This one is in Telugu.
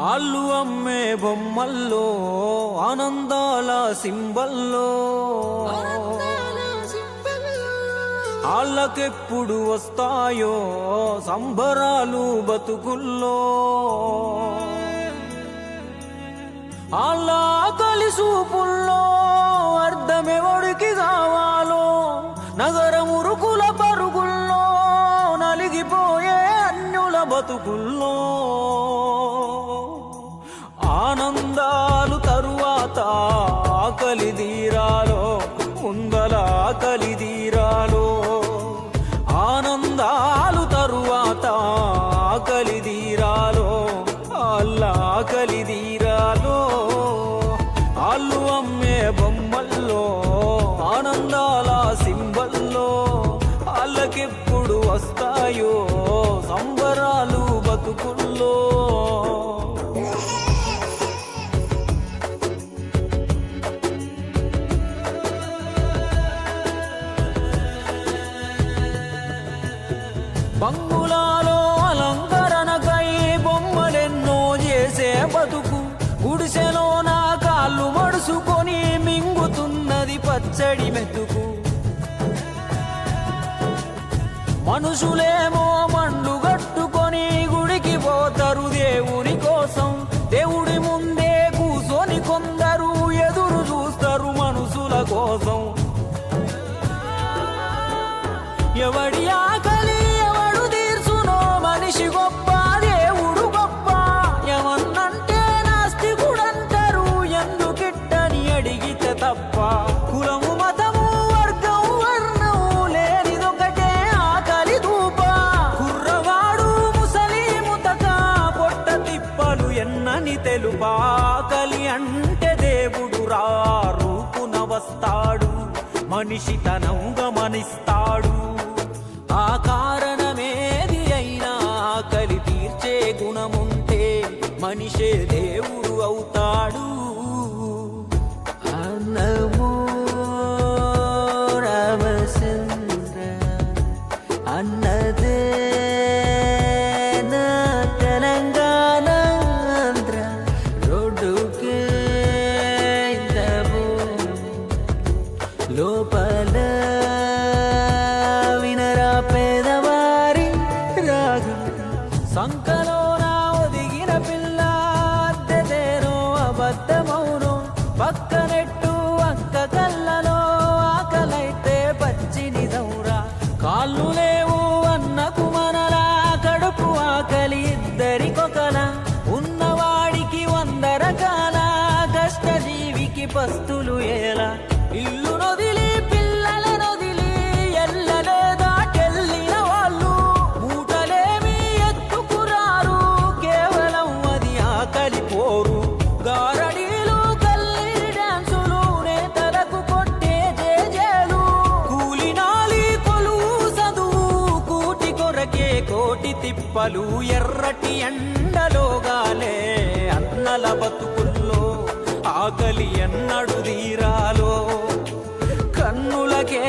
ఆళ్ళు అమ్మే బొమ్మల్లో ఆనందాల సింబల్లో ఆళ్ళకెప్పుడు వస్తాయో సంబరాలు బతుకుల్లో ఆళ్ళ ఆకలి సూపుల్లో అర్థమెవడికి కావాలో నగరమురుకుల పరుగుల్లో నలిగిపోయే అన్యుల బతుకుల్లో ఆనందాలు తరువాత ఆకలి తీరాలో ముందల ఆకలి తీరాలో ఆనందాలు తరువాత ఆకలి తీరాలో అల్లా ఆకలి తీరాలో ఆళ్ళు అమ్మే బొమ్మల్లో ఆనందాల సింబల్లో వాళ్ళకెప్పుడు వస్తాయో సంబరాలు బతుకుల్లో బంగులాలో అలంకరణకై బొమ్మలెన్నో చేసే బతుకు గుడిసెలో నా కాళ్ళు మడుసుకొని మింగుతున్నది పచ్చడి మెతుకు మనుషులేమో మండు గట్టుకొని గుడికి పోతారు దేవుని కోసం దేవుడి ముందే కూసోని కొందరు ఎదురు చూస్తారు మనుషుల కోసం ఎవడి ఆకలి ఎవడు తీర్చునో మనిషి గొప్ప దేవుడు గొప్ప ఏమన్నంటే నాస్తికుడంటారు ఎందుకిట్టని అడిగితే తప్ప కులము మతము వర్గం వర్ణం లేనిదొకటే ఆకలి ధూప కుర్రవాడు ముసలి ముతక పొట్ట తిప్పలు ఎన్నని తెలుపా ఆకలి అంటే దేవుడు రా రూపున వస్తాడు మనిషి తనం గమనిస్తాడు ఆ కారణమేది అయినా ఆకలి తీర్చే గుణముంటే మనిషే దేవుడు అవుతాడు అన్నమో రామచంద్ర అన్నదే నా తెలంగాణ ఆంధ్ర రోడ్డుకే లోపల పేదవారి రాగం సంకలో నా ఒదిగిన పిల్ల అద్దెదేనో అబద్ధమౌను పక్కనెట్టు అక్క కళ్ళలో ఆకలైతే పచ్చిని దౌరా కాళ్ళు లేవు అన్నకు మనలా కడుపు ఆకలి ఇద్దరికొకల ఉన్నవాడికి 100 రకాల కష్టజీవికి పస్తులు ఎలా ఇల్లు నొదిలి పిల్లలనొదిలి ఎల్లలేదా కెళ్ళిన వాళ్ళు మూటలేమి ఎత్తుకురారు కేవలం అది ఆకలి పోరు గారడీలు కల్లి డాన్సులు నేతలకు కొట్టే జేజేలు కూలినాలి కొలువు చదువు కూటి కొరకే కోటి తిప్పలు ఎర్రటి ఎండలోగాలే అన్నల బతుకుల్లో ఆకలి ఎన్నడు తీరాలో కన్నులకే